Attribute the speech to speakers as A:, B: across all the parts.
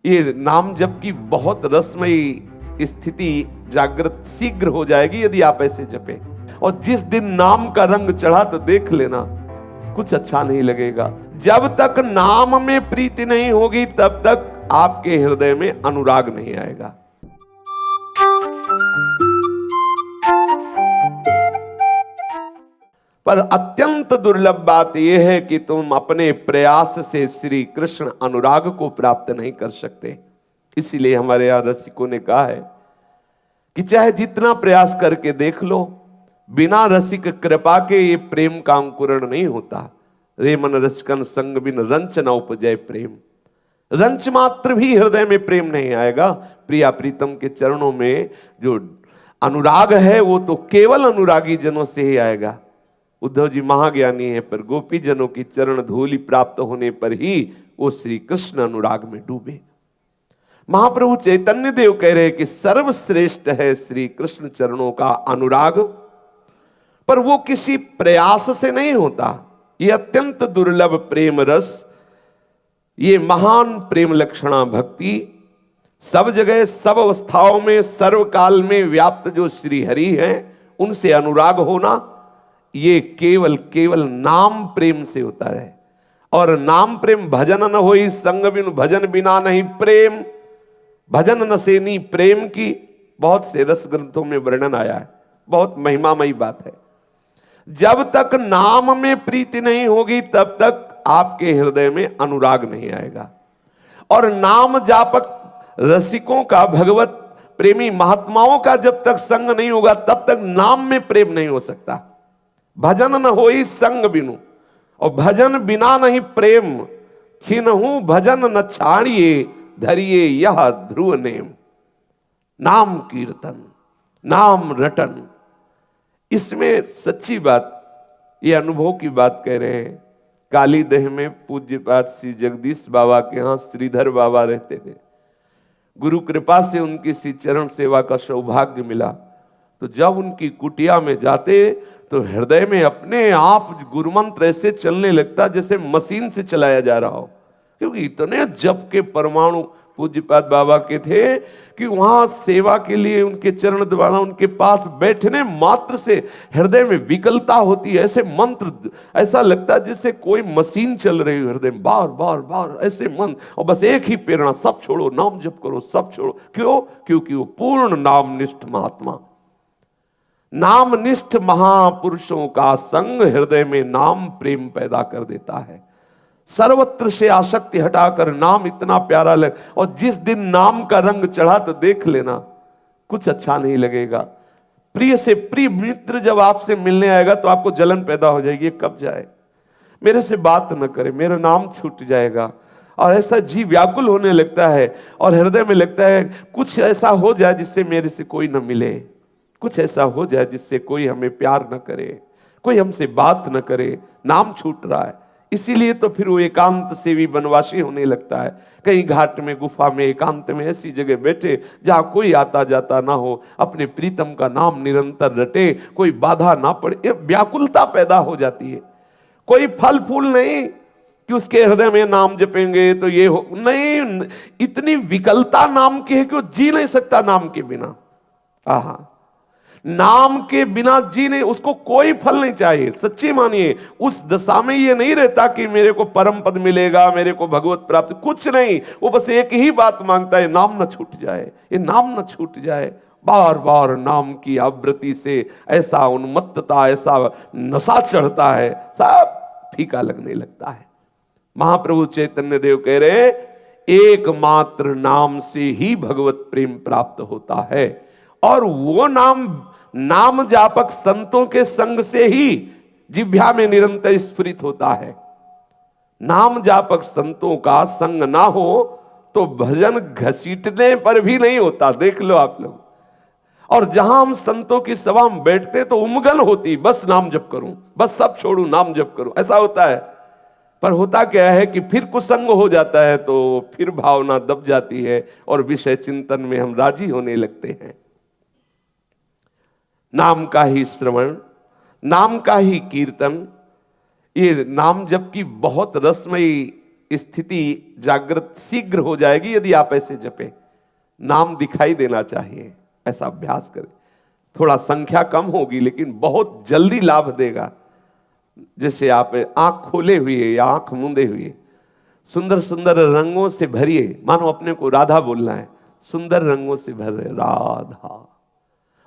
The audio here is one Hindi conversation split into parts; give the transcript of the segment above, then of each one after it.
A: ये नाम जप की बहुत रसमयी स्थिति जागृत शीघ्र हो जाएगी यदि आप ऐसे जपे। और जिस दिन नाम का रंग चढ़ा तो देख लेना कुछ अच्छा नहीं लगेगा। जब तक नाम में प्रीति नहीं होगी तब तक आपके हृदय में अनुराग नहीं आएगा। पर अत्यंत दुर्लभ बात यह है कि तुम अपने प्रयास से श्री कृष्ण अनुराग को प्राप्त नहीं कर सकते। इसीलिए हमारे यहां रसिकों ने कहा है कि चाहे जितना प्रयास करके देख लो, बिना रसिक कृपा के ये प्रेम का अंकुरण नहीं होता। रे मन रसिकन संग बिन रंच न उपजय प्रेम। रंच मात्र भी हृदय में प्रेम नहीं आएगा। प्रिया प्रीतम के चरणों में जो अनुराग है वो तो केवल अनुरागी जनों से ही आएगा। उद्धव जी महाज्ञानी है, पर गोपी जनों की चरण धूलि प्राप्त होने पर ही वो श्री कृष्ण अनुराग में डूबे। महाप्रभु चैतन्य देव कह रहे हैं कि सर्वश्रेष्ठ है श्री कृष्ण चरणों का अनुराग, पर वो किसी प्रयास से नहीं होता। ये अत्यंत दुर्लभ प्रेम रस, ये महान प्रेम लक्षणा भक्ति, सब जगह सब अवस्थाओं में सर्वकाल में व्याप्त जो श्री हरि हैं उनसे अनुराग होना, ये केवल केवल नाम प्रेम से होता है। और नाम प्रेम भजन न होई संग बिनु, भजन बिना नहीं प्रेम, भजन न सेनी प्रेम की बहुत से रस ग्रंथों में वर्णन आया है। बहुत महिमामयी बात है। जब तक नाम में प्रीति नहीं होगी तब तक आपके हृदय में अनुराग नहीं आएगा। और नाम जापक रसिकों का, भगवत प्रेमी महात्माओं का जब तक संग नहीं होगा तब तक नाम में प्रेम नहीं हो सकता। भजन न होई संग बिनु, और भजन बिना नहीं प्रेम, छिनहु भजन न छाड़िए धरिए यह ध्रुव नेम। नाम कीर्तन, नाम रटन, इसमें सच्ची बात, ये अनुभव की बात कह रहे हैं। काली देह में पूज्यपाद श्री जगदीश बाबा के यहाँ श्रीधर बाबा रहते थे। गुरु कृपा से उनकी श्री चरण सेवा का सौभाग्य मिला, तो जब उनकी कुटिया में जाते तो हृदय में अपने आप गुरुमंत्र ऐसे चलने लगता जैसे मशीन से चलाया जा रहा हो, क्योंकि इतने जप के परमाणु पूज्यपाद बाबा के थे कि वहां सेवा के लिए उनके चरण दबाना, उनके पास बैठने मात्र से हृदय में विकलता होती है। ऐसे मंत्र ऐसा लगता है जैसे कोई मशीन चल रही है हृदय में, बार बार बार ऐसे मन, और बस एक ही प्रेरणा, सब छोड़ो नाम जप करो, सब छोड़ो। क्यों? क्योंकि वो पूर्ण नामनिष्ठ महात्मा, नामनिष्ठ महापुरुषों का संग हृदय में नाम प्रेम पैदा कर देता है। सर्वत्र से आसक्ति हटाकर नाम इतना प्यारा लगे। और जिस दिन नाम का रंग चढ़ा तो देख लेना कुछ अच्छा नहीं लगेगा। प्रिय से प्रिय मित्र जब आपसे मिलने आएगा तो आपको जलन पैदा हो जाएगी, कब जाए, मेरे से बात न करे, मेरा नाम छूट जाएगा। और ऐसा जी व्याकुल होने लगता है और हृदय में लगता है कुछ ऐसा हो जाए जिससे मेरे से कोई न मिले, कुछ ऐसा हो जाए जिससे कोई हमें प्यार न करे, कोई हमसे बात न करे, नाम छूट रहा है। इसीलिए तो फिर वो एकांत सेवी वनवासी होने लगता है। कहीं घाट में, गुफा में, एकांत में ऐसी जगह बैठे जहां कोई आता जाता ना हो, अपने प्रीतम का नाम निरंतर रटे, कोई बाधा ना पड़े। व्याकुलता पैदा हो जाती है। कोई फल फूल नहीं कि उसके हृदय में नाम जपेंगे तो ये हो, नहीं, इतनी विकलता नाम की है कि वो जी नहीं सकता नाम के बिना। आहा, नाम के बिना जी नहीं, उसको कोई फल नहीं चाहिए। सच्ची मानिए, उस दशा में ये नहीं रहता कि मेरे को परम पद मिलेगा, मेरे को भगवत प्राप्ति, कुछ नहीं। वो बस एक ही बात मांगता है, नाम न छूट जाए, ये नाम न छूट जाए। बार बार नाम की आवृत्ति से ऐसा उन्मत्तता, ऐसा नशा चढ़ता है, सब फीका लगने लगता है। महाप्रभु चैतन्य देव कह रहे, एकमात्र नाम से ही भगवत प्रेम प्राप्त होता है। और वो नाम जापक संतों के संग से ही जिह्वा में निरंतर स्फुरित होता है। नाम जापक संतों का संग ना हो तो भजन घसीटने पर भी नहीं होता। देख लो आप लोग। और जहां हम संतों की सभा में बैठते तो उमगन होती, बस नाम जप करूं, बस सब छोड़ूं, नाम जप करूं, ऐसा होता है। पर होता क्या है कि फिर कुसंग हो जाता है तो फिर भावना दब जाती है और विषय चिंतन में हम राजी होने लगते हैं। नाम का ही श्रवण, नाम का ही कीर्तन, ये नाम जप की बहुत रसमयी स्थिति जागृत शीघ्र हो जाएगी यदि आप ऐसे जपे। नाम दिखाई देना चाहिए, ऐसा अभ्यास करें। थोड़ा संख्या कम होगी लेकिन बहुत जल्दी लाभ देगा। जैसे आप आंख खोले हुए या आंख मूंदे हुए सुंदर सुंदर रंगों से भरिए, मानो अपने को राधा बोलना है, सुंदर रंगों से भर रहे राधा,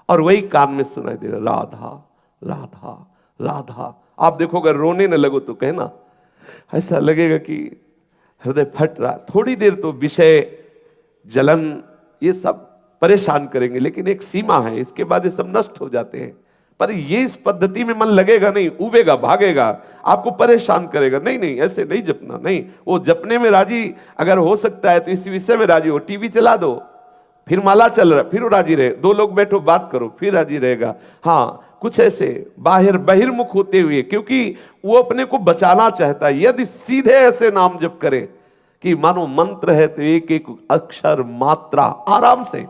A: और वही कान में सुनाई दे रहा राधा राधा राधा। आप देखो अगर रोने न लगो तो कहना, ऐसा लगेगा कि हृदय फट रहा। थोड़ी देर तो विषय जलन ये सब परेशान करेंगे, लेकिन एक सीमा है, इसके बाद ये सब नष्ट हो जाते हैं। पर ये इस पद्धति में मन लगेगा नहीं, उबेगा, भागेगा, आपको परेशान करेगा। नहीं नहीं, ऐसे नहीं जपना। नहीं, वो जपने में राजी अगर हो सकता है तो इस विषय में राजी हो। टीवी चला दो, फिर माला चल रहा, फिर वो राजी रहे। दो लोग बैठो बात करो, फिर राजी रहेगा। हाँ, कुछ ऐसे बाहर बहिर्मुख होते हुए, क्योंकि वो अपने को बचाना चाहता है। यदि सीधे ऐसे नाम जप करे कि मानो मंत्र है तो एक एक अक्षर मात्रा आराम से,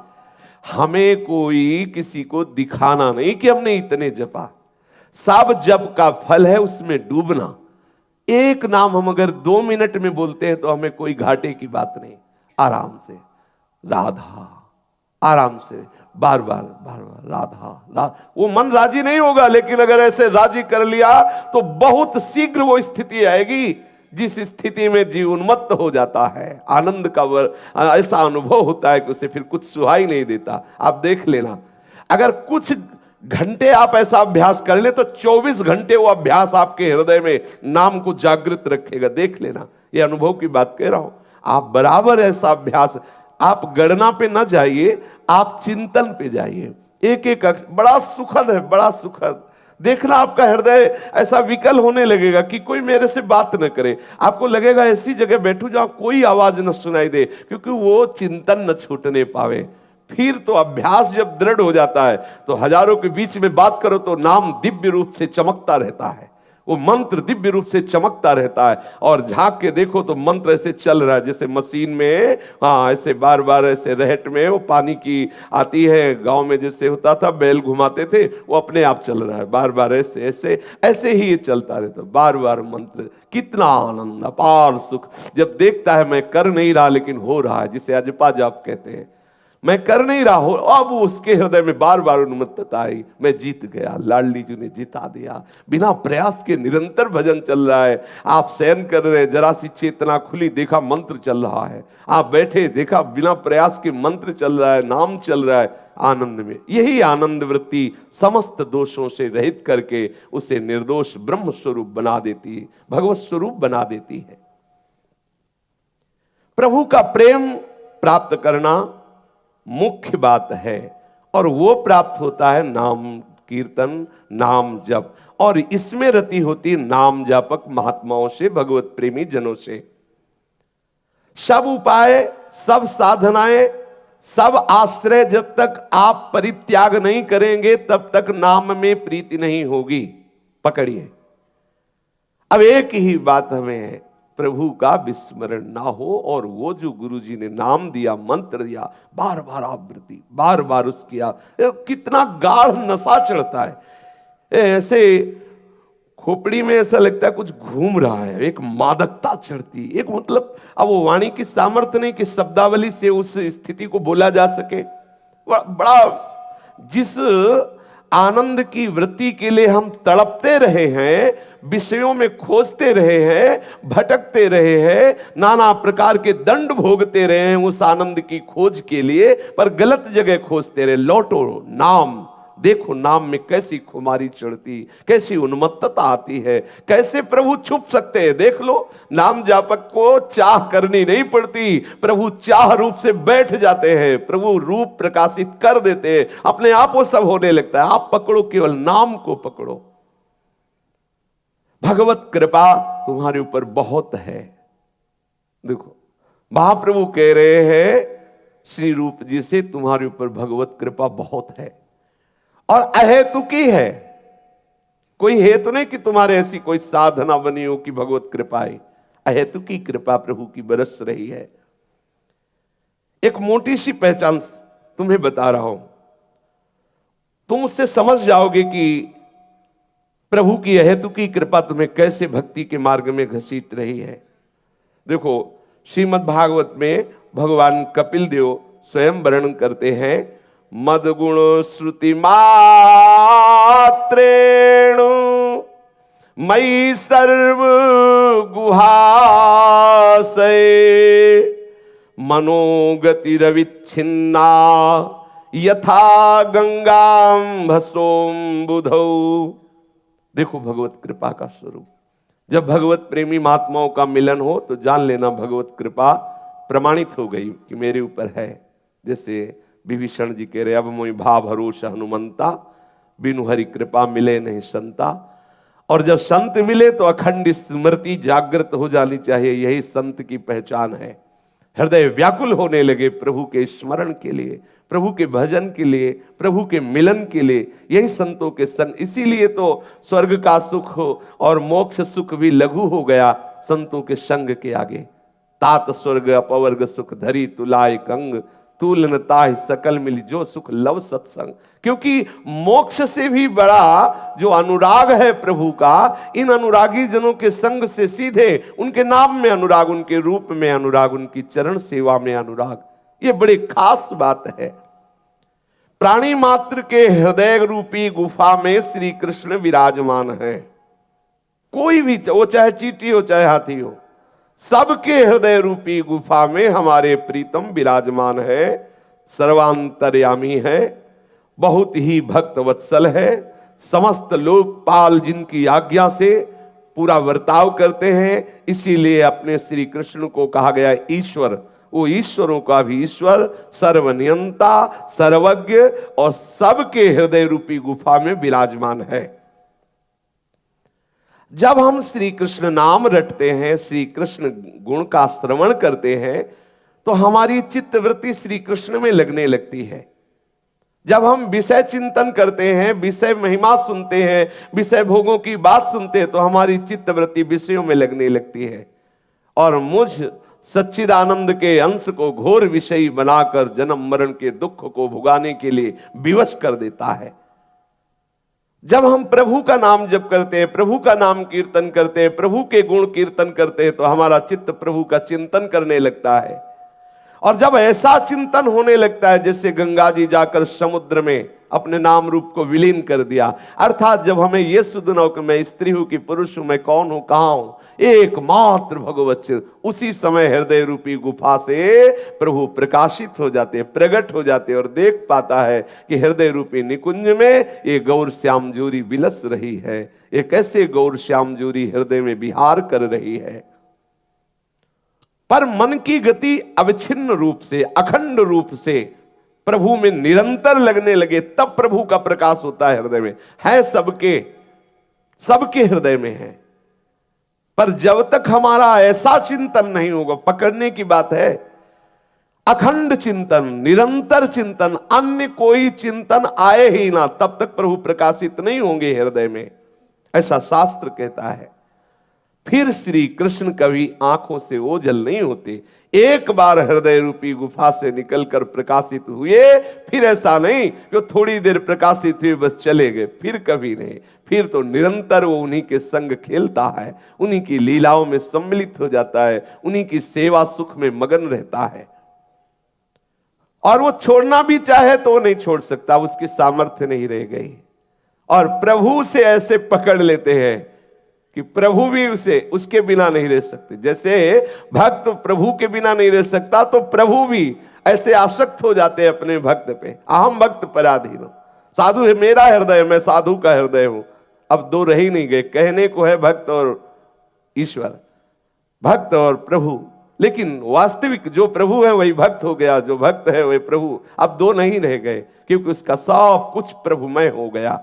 A: हमें कोई किसी को दिखाना नहीं कि हमने इतने जपा। सब जप का फल है उसमें डूबना। एक नाम हम अगर 2 मिनट में बोलते हैं तो हमें कोई घाटे की बात नहीं। आराम से राधा, आराम से बार बार बार बार राधा राधा। वो मन राजी नहीं होगा, लेकिन अगर ऐसे राजी कर लिया तो बहुत शीघ्र वो स्थिति आएगी जिस स्थिति में जीव उन्मत्त हो जाता है। आनंद का ऐसा अनुभव होता है कि उसे फिर कुछ सुहाई नहीं देता। आप देख लेना, अगर कुछ घंटे आप ऐसा अभ्यास कर ले तो 24 घंटे वो अभ्यास आपके हृदय में नाम को जागृत रखेगा। देख लेना, ये अनुभव की बात कह रहा हूं। आप बराबर ऐसा अभ्यास, आप गणना पे ना जाइए, आप चिंतन पे जाइए। एक एक बड़ा सुखद है, बड़ा सुखद। देखना आपका हृदय ऐसा विकल होने लगेगा कि कोई मेरे से बात न करे। आपको लगेगा ऐसी जगह बैठूं जहां कोई आवाज न सुनाई दे, क्योंकि वो चिंतन न छूटने पावे। फिर तो अभ्यास जब दृढ़ हो जाता है तो हजारों के बीच में बात करो तो नाम दिव्य रूप से चमकता रहता है। वो मंत्र दिव्य रूप से चमकता रहता है, और झांक के देखो तो मंत्र ऐसे चल रहा है जैसे मशीन में, हाँ, ऐसे बार बार ऐसे रहट में वो पानी की आती है। गांव में जैसे होता था, बैल घुमाते थे, वो अपने आप चल रहा है बार बार ऐसे ऐसे ऐसे ही ये चलता रहता है बार बार मंत्र। कितना आनंद, अपार सुख जब देखता है मैं कर नहीं रहा लेकिन हो रहा है, जिसे अजपा जाप कहते हैं। मैं कर नहीं रहा हूं, अब उसके हृदय में बार बार उन्मत्तता आई, मैं जीत गया, लाडली जी ने जिता दिया। बिना प्रयास के निरंतर भजन चल रहा है। आप शयन कर रहे, जरा सी चेतना खुली, देखा मंत्र चल रहा है। आप बैठे, देखा बिना प्रयास के मंत्र चल रहा है, नाम चल रहा है। आनंद में, यही आनंद वृत्ति समस्त दोषों से रहित करके उसे निर्दोष ब्रह्म स्वरूप बना देती है, भगवत स्वरूप बना देती है। प्रभु का प्रेम प्राप्त करना मुख्य बात है, और वो प्राप्त होता है नाम कीर्तन, नाम जप, और इसमें रति होती नाम जापक महात्माओं से, भगवत प्रेमी जनों से। सब उपाय, सब साधनाएं, सब आश्रय जब तक आप परित्याग नहीं करेंगे तब तक नाम में प्रीति नहीं होगी। पकड़िए, अब एक ही बात हमें है, प्रभु का विस्मरण ना हो, और वो जो गुरु जी ने नाम दिया, मंत्र दिया, बार बार आवृत्ति, बार बार उसकी कितना गाढ़ नशा चढ़ता है। ऐसे खोपड़ी में ऐसा लगता है कुछ घूम रहा है, एक मादकता चढ़ती, एक मतलब अब वो वाणी की सामर्थ्य नहीं कि शब्दावली से उस स्थिति को बोला जा सके। बड़ा जिस आनंद की वृत्ति के लिए हम तड़पते रहे हैं, विषयों में खोजते रहे हैं, भटकते रहे हैं, नाना प्रकार के दंड भोगते रहे हैं उस आनंद की खोज के लिए, पर गलत जगह खोजते रहे। लौटो, नाम देखो, नाम में कैसी खुमारी चढ़ती, कैसी उन्मत्तता आती है, कैसे प्रभु छुप सकते हैं। देख लो, नाम जापक को चाह करनी नहीं पड़ती, प्रभु चाह रूप से बैठ जाते हैं, प्रभु रूप प्रकाशित कर देते हैं, अपने आप वो सब होने लगता है। आप पकड़ो, केवल नाम को पकड़ो। भगवत कृपा तुम्हारे ऊपर बहुत है। देखो, महाप्रभु कह रहे हैं श्री रूप जी से, तुम्हारे ऊपर भगवत कृपा बहुत है, और अहेतुकी है। कोई हेतु नहीं कि तुम्हारे ऐसी कोई साधना बनी हो कि भगवत कृपा है। अहेतुकी कृपा प्रभु की बरस रही है। एक मोटी सी पहचान तुम्हें बता रहा हूं, तुम उससे समझ जाओगे कि प्रभु की अहेतुकी कृपा तुम्हें कैसे भक्ति के मार्ग में घसीट रही है। देखो श्रीमद् भागवत में भगवान कपिल देव स्वयं वर्णन करते हैं, मद गुण श्रुति मात्रेण मयि सर्व गुहाशय मनोगति रविच्छिन्ना यथा गंगाम भसोम बुधौ। देखो भगवत कृपा का स्वरूप, जब भगवत प्रेमी महात्माओं का मिलन हो तो जान लेना भगवत कृपा प्रमाणित हो गई कि मेरे ऊपर है। जैसे विभीषण जी कह रहे, अब मोहि भाव भरोस हनुमंता, बिनु हरि कृपा मिले नहीं संता। और जब संत मिले तो अखंड स्मृति जागृत हो जानी चाहिए, यही संत की पहचान है। हृदय व्याकुल होने लगे प्रभु के स्मरण के लिए, प्रभु के भजन के लिए, प्रभु के मिलन के लिए, यही संतों के इसीलिए तो स्वर्ग का सुख और मोक्ष सुख भी लघु हो गया संतों के संग के आगे। तात स्वर्ग अपवर्ग सुख धरी तुलाय कंग, तूल न ताहि सकल मिली जो सुख लव सत्संग। क्योंकि मोक्ष से भी बड़ा जो अनुराग है प्रभु का, इन अनुरागी जनों के संग से सीधे उनके नाम में अनुराग, उनके रूप में अनुराग, उनकी चरण सेवा में अनुराग, ये बड़ी खास बात है। प्राणी मात्र के हृदय रूपी गुफा में श्री कृष्ण विराजमान है। कोई भी, वो चाहे चींटी हो चाहे हाथी हो, सबके हृदय रूपी गुफा में हमारे प्रीतम विराजमान है। सर्वांतर्यामी है, बहुत ही भक्त वत्सल है, समस्त लोकपाल जिनकी आज्ञा से पूरा वर्ताव करते हैं, इसीलिए अपने श्री कृष्ण को कहा गया ईश्वर। वो ईश्वरों का भी ईश्वर, सर्वनियंता, सर्वज्ञ और सबके हृदय रूपी गुफा में विराजमान है। जब हम श्री कृष्ण नाम रटते हैं, श्री कृष्ण गुण का श्रवण करते हैं, तो हमारी चित्तवृत्ति श्री कृष्ण में लगने लगती है। जब हम विषय चिंतन करते हैं, विषय महिमा सुनते हैं, विषय भोगों की बात सुनते हैं, तो हमारी चित्तवृत्ति विषयों में लगने लगती है और मुझ सच्चिदानंद के अंश को घोर विषयी बनाकर जन्म मरण के दुख को भुगाने के लिए विवश कर देता है। जब हम प्रभु का नाम जप करते हैं, प्रभु का नाम कीर्तन करते हैं, प्रभु के गुण कीर्तन करते हैं, तो हमारा चित्त प्रभु का चिंतन करने लगता है। और जब ऐसा चिंतन होने लगता है जैसे गंगा जी जाकर समुद्र में अपने नाम रूप को विलीन कर दिया, अर्थात जब हमें यह सुध न हो कि मैं स्त्री हूं कि पुरुष हूं, मैं कौन हूं, कहां हूं, एकमात्र भगवत चिन्ह, उसी समय हृदय रूपी गुफा से प्रभु प्रकाशित हो जाते हैं, प्रकट हो जाते हैं और देख पाता है कि हृदय रूपी निकुंज में ये गौर श्याम जोरी विलस रही है। ये कैसे गौर श्याम जोरी हृदय में विहार कर रही है। पर मन की गति अविच्छिन्न रूप से, अखंड रूप से प्रभु में निरंतर लगने लगे, तब प्रभु का प्रकाश होता है हृदय में। है सबके हृदय में है, पर जब तक हमारा ऐसा चिंतन नहीं होगा, पकड़ने की बात है, अखंड चिंतन, निरंतर चिंतन, अन्य कोई चिंतन आए ही ना, तब तक प्रभु प्रकाशित नहीं होंगे हृदय में, ऐसा शास्त्र कहता है। फिर श्री कृष्ण कभी आंखों से ओझल नहीं होते। एक बार हृदय रूपी गुफा से निकलकर प्रकाशित हुए, फिर ऐसा नहीं कि थोड़ी देर प्रकाशित हुए बस चले गए, फिर कभी नहीं। फिर तो निरंतर वो उन्हीं के संग खेलता है, उन्हीं की लीलाओं में सम्मिलित हो जाता है, उन्हीं की सेवा सुख में मगन रहता है। और वो छोड़ना भी चाहे तो वो नहीं छोड़ सकता, उसकी सामर्थ्य नहीं रह गई। और प्रभु से ऐसे पकड़ लेते हैं कि प्रभु भी उसके बिना नहीं रह सकते। जैसे भक्त प्रभु के बिना नहीं रह सकता, तो प्रभु भी ऐसे आसक्त हो जाते हैं अपने भक्त पे। अहम भक्त पराधीन हूं, साधु है मेरा हृदय, मैं साधु का हृदय हूं। अब दो रह ही नहीं गए, कहने को है भक्त और ईश्वर, भक्त और प्रभु, लेकिन वास्तविक जो प्रभु है वही भक्त हो गया, जो भक्त है वही प्रभु। अब दो नहीं रह गए, क्योंकि उसका सब कुछ प्रभुमय हो गया।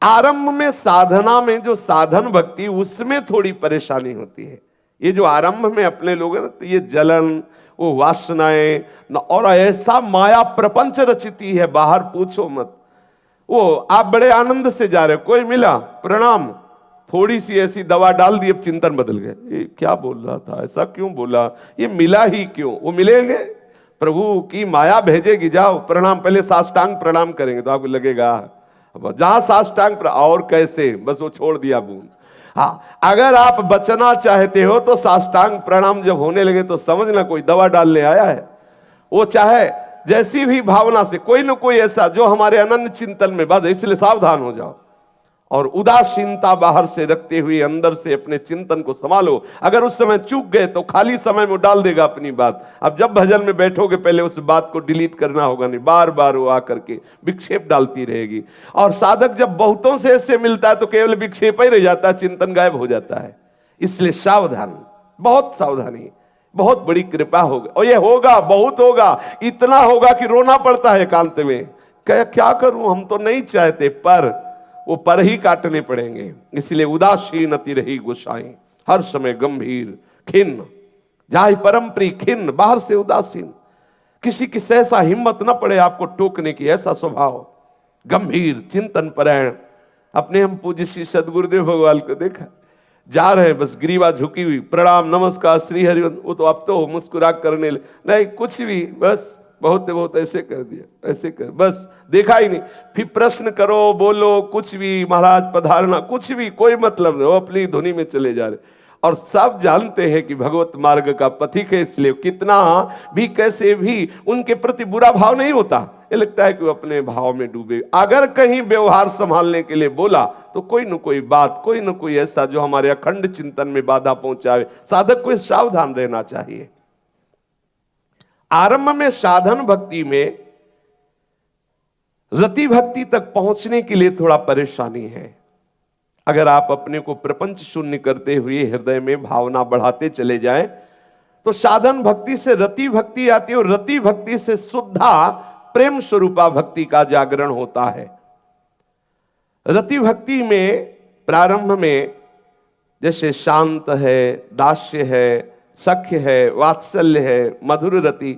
A: आरंभ में साधना में जो साधन भक्ति, उसमें थोड़ी परेशानी होती है। ये जो आरंभ में अपने लोग हैं ना, तो ये जलन, वो वासनाएं और ऐसा माया प्रपंच रचती है, बाहर पूछो मत। वो आप बड़े आनंद से जा रहे, कोई मिला प्रणाम, थोड़ी सी ऐसी दवा डाल दी, अब चिंतन बदल गए, ये क्या बोल रहा था, ऐसा क्यों बोला, ये मिला ही क्यों। वो मिलेंगे, प्रभु की माया भेजेगी, जाओ प्रणाम, पहले साष्टांग प्रणाम करेंगे तो आपको लगेगा, जहां साष्टांग और कैसे, बस वो छोड़ दिया बूंद। हाँ, अगर आप बचना चाहते हो तो साष्टांग प्रणाम जब होने लगे तो समझना कोई दवा डालने आया है। वो चाहे जैसी भी भावना से कोई न कोई ऐसा जो हमारे अनन्य चिंतन में बाध, इसलिए सावधान हो जाओ और उदासीनता बाहर से रखते हुए अंदर से अपने चिंतन को संभालो। अगर उस समय चूक गए तो खाली समय में डाल देगा अपनी बात। अब जब भजन में बैठोगे पहले उस बात को डिलीट करना होगा, नहीं बार बार वो आकर के विक्षेप डालती रहेगी। और साधक जब बहुतों से ऐसे मिलता है तो केवल विक्षेप ही रह जाता है, चिंतन गायब हो जाता है। इसलिए सावधान, बहुत सावधानी, बहुत बड़ी कृपा होगा। और ये होगा, बहुत होगा, इतना होगा कि रोना पड़ता है एकांत में, क्या करूं, हम तो नहीं चाहते, पर वो पर ही काटने पड़ेंगे। इसलिए उदासीन अति रही गोसाई, हर समय गंभीर खिन्न, जाहि परम प्रिय खिन्न, बाहर से उदासीन, किसी की सहसा हिम्मत न पड़े आपको टोकने की, ऐसा स्वभाव, गंभीर चिंतन परायण। अपने हम पूज्य श्री सदगुरुदेव भगवान को देखा, जा रहे हैं बस ग्रीवा झुकी हुई, प्रणाम नमस्कार श्री हरिवंश, वो तो अब तो मुस्कुरा करने नहीं कुछ भी, बस बहुत ऐसे कर दिया, ऐसे कर, बस देखा ही नहीं। फिर प्रश्न करो, बोलो कुछ भी, महाराज पधारना, कुछ भी, कोई मतलब नहीं, वो अपनी धुनी में चले जा रहे। और सब जानते हैं कि भगवत मार्ग का पथिक है, इसलिए कितना भी कैसे भी उनके प्रति बुरा भाव नहीं होता। ये लगता है कि वो अपने भाव में डूबे। अगर कहीं व्यवहार संभालने के लिए बोला तो कोई न कोई बात, कोई न कोई ऐसा जो हमारे अखंड चिंतन में बाधा पहुंचावे। साधक को सावधान रहना चाहिए। आरंभ में साधन भक्ति में रति भक्ति तक पहुंचने के लिए थोड़ा परेशानी है। अगर आप अपने को प्रपंच शून्य करते हुए हृदय में भावना बढ़ाते चले जाएं तो साधन भक्ति से रति भक्ति आती है, और रति भक्ति से शुद्धा प्रेम स्वरूपा भक्ति का जागरण होता है। रति भक्ति में प्रारंभ में जैसे शांत है, दास्य है, सख्य है, वात्सल्य है, मधुर रति,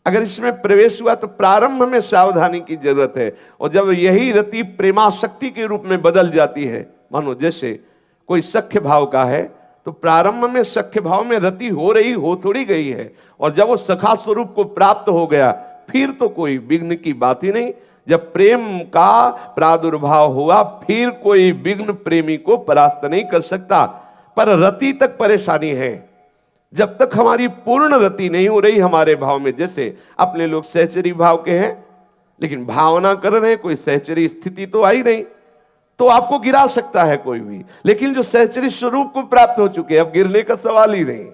A: अगर इसमें प्रवेश हुआ तो प्रारंभ में सावधानी की जरूरत है। और जब यही रति प्रेमाशक्ति के रूप में बदल जाती है, मानो जैसे कोई सख्य भाव का है तो प्रारंभ में सख्य भाव में रति हो रही हो थोड़ी गई है, और जब वो सखा स्वरूप को प्राप्त हो गया फिर तो कोई विघ्न की बात ही नहीं। जब प्रेम का प्रादुर्भाव हुआ फिर कोई विघ्न प्रेमी को परास्त नहीं कर सकता। पर रति तक परेशानी है, जब तक हमारी पूर्ण रति नहीं हो रही हमारे भाव में। जैसे अपने लोग सहचरी भाव के हैं लेकिन भावना कर रहे हैं, कोई सहचरी स्थिति तो आई नहीं, तो आपको गिरा सकता है कोई भी। लेकिन जो सहचरी स्वरूप को प्राप्त हो चुके अब गिरने का सवाल ही नहीं,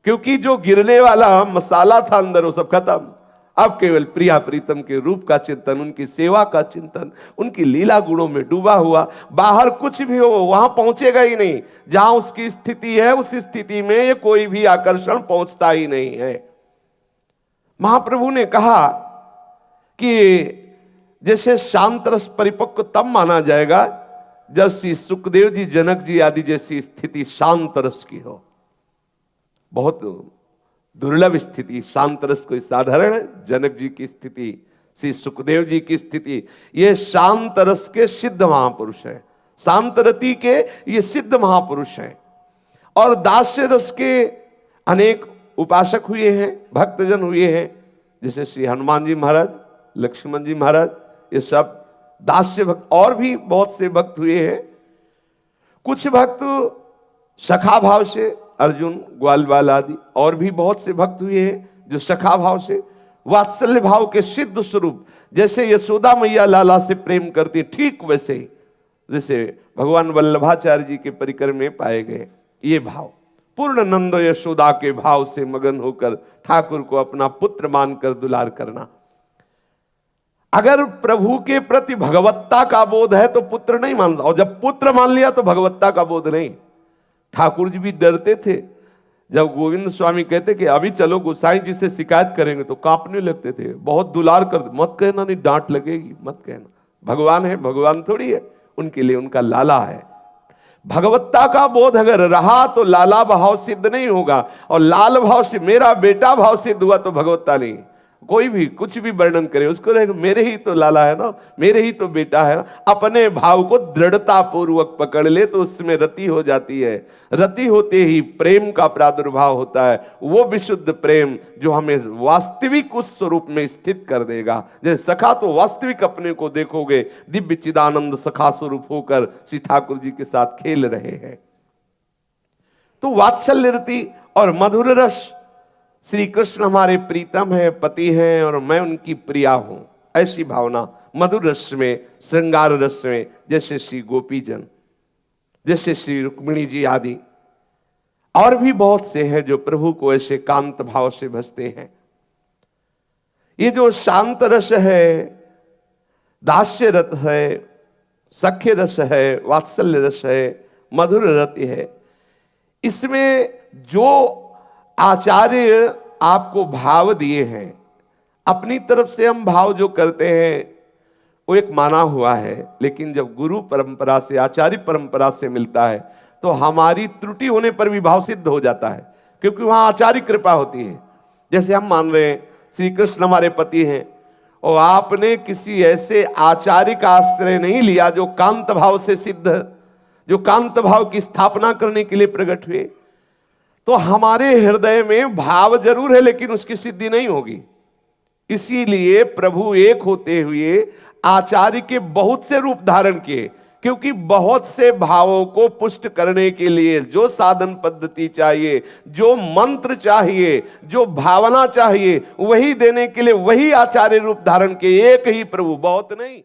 A: क्योंकि जो गिरने वाला मसाला था अंदर वो सब खत्म। अब केवल प्रिया प्रीतम के रूप का चिंतन, उनकी सेवा का चिंतन, उनकी लीला गुणों में डूबा हुआ। बाहर कुछ भी हो वहां पहुंचेगा ही नहीं। जहां उसकी स्थिति है उस स्थिति में ये कोई भी आकर्षण पहुंचता ही नहीं है। महाप्रभु ने कहा कि जैसे शांत रस परिपक्व तब माना जाएगा जब श्री सुखदेव जी, जनक जी आदि जैसी स्थिति शांत रस की हो। बहुत दुर्लभ स्थिति, शांत रस कोई साधारण है। जनक जी की स्थिति, श्री सुखदेव जी की स्थिति, ये शांत रस के सिद्ध महापुरुष है। शांत रति के ये सिद्ध महापुरुष हैं। और दास्य रस के अनेक उपासक हुए हैं, भक्तजन हुए हैं, जैसे श्री हनुमान जी महाराज, लक्ष्मण जी महाराज, ये सब दास्य भक्त। और भी बहुत से भक्त हुए हैं। कुछ भक्त सखा भाव से, अर्जुन, ग्वालवाल आदि, और भी बहुत से भक्त हुए हैं जो सखा भाव से, वात्सल्य भाव के सिद्ध स्वरूप, जैसे यशोदा मैया लाला से प्रेम करती, ठीक वैसे ही जैसे भगवान वल्लभाचार्य जी के परिकर में पाए गए ये भाव। पूर्ण नंद यशोदा के भाव से मगन होकर ठाकुर को अपना पुत्र मानकर दुलार करना। अगर प्रभु के प्रति भगवत्ता का बोध है तो पुत्र नहीं मानता, और जब पुत्र मान लिया तो भगवत्ता का बोध नहीं। ठाकुर जी भी डरते थे जब गोविंद स्वामी कहते कि अभी चलो गोसाई जी से शिकायत करेंगे तो कांपने लगते थे। बहुत दुलार कर, मत कहना, नहीं डांट लगेगी, मत कहना। भगवान है, भगवान थोड़ी है, उनके लिए उनका लाला है। भगवत्ता का बोध अगर रहा तो लाला भाव सिद्ध नहीं होगा, और लाल भाव से मेरा बेटा भाव सिद्ध हुआ तो भगवत्ता नहीं। कोई भी कुछ भी वर्णन करे, उसको रहेगा मेरे ही तो लाला है ना, मेरे ही तो बेटा है ना। अपने भाव को दृढ़ता पूर्वक पकड़ ले तो उसमें रति हो जाती है। रति होते ही प्रेम का प्रादुर्भाव होता है, वो विशुद्ध प्रेम जो हमें वास्तविक उस स्वरूप में स्थित कर देगा। जैसे सखा तो वास्तविक अपने को देखोगे, दिव्य चिदानंद सखा स्वरूप होकर श्री ठाकुर जी के साथ खेल रहे हैं। तो वात्सल्य रति और मधुर रस, श्री कृष्ण हमारे प्रीतम है, पति हैं और मैं उनकी प्रिया हूं, ऐसी भावना मधुर रस में, श्रृंगार रस में, जैसे श्री गोपीजन, जैसे श्री रुक्मिणी जी आदि और भी बहुत से हैं जो प्रभु को ऐसे कांत भाव से भजते हैं। ये जो शांत रस है, दास्य रस है, सख्य रस है, वात्सल्य रस है, मधुर रति है, इसमें जो आचार्य आपको भाव दिए हैं, अपनी तरफ से हम भाव जो करते हैं वो एक माना हुआ है, लेकिन जब गुरु परंपरा से, आचार्य परंपरा से मिलता है तो हमारी त्रुटि होने पर भी भाव सिद्ध हो जाता है, क्योंकि वहां आचार्य कृपा होती है। जैसे हम मान रहे हैं श्री कृष्ण हमारे पति हैं और आपने किसी ऐसे आचार्य का आश्रय नहीं लिया जो कांत भाव से सिद्ध, जो कांत भाव की स्थापना करने के लिए प्रकट हुए, तो हमारे हृदय में भाव जरूर है लेकिन उसकी सिद्धि नहीं होगी। इसीलिए प्रभु एक होते हुए आचार्य के बहुत से रूप धारण किए, क्योंकि बहुत से भावों को पुष्ट करने के लिए जो साधन पद्धति चाहिए, जो मंत्र चाहिए, जो भावना चाहिए, वही देने के लिए वही आचार्य रूप धारण किए। एक ही प्रभु, बहुत नहीं।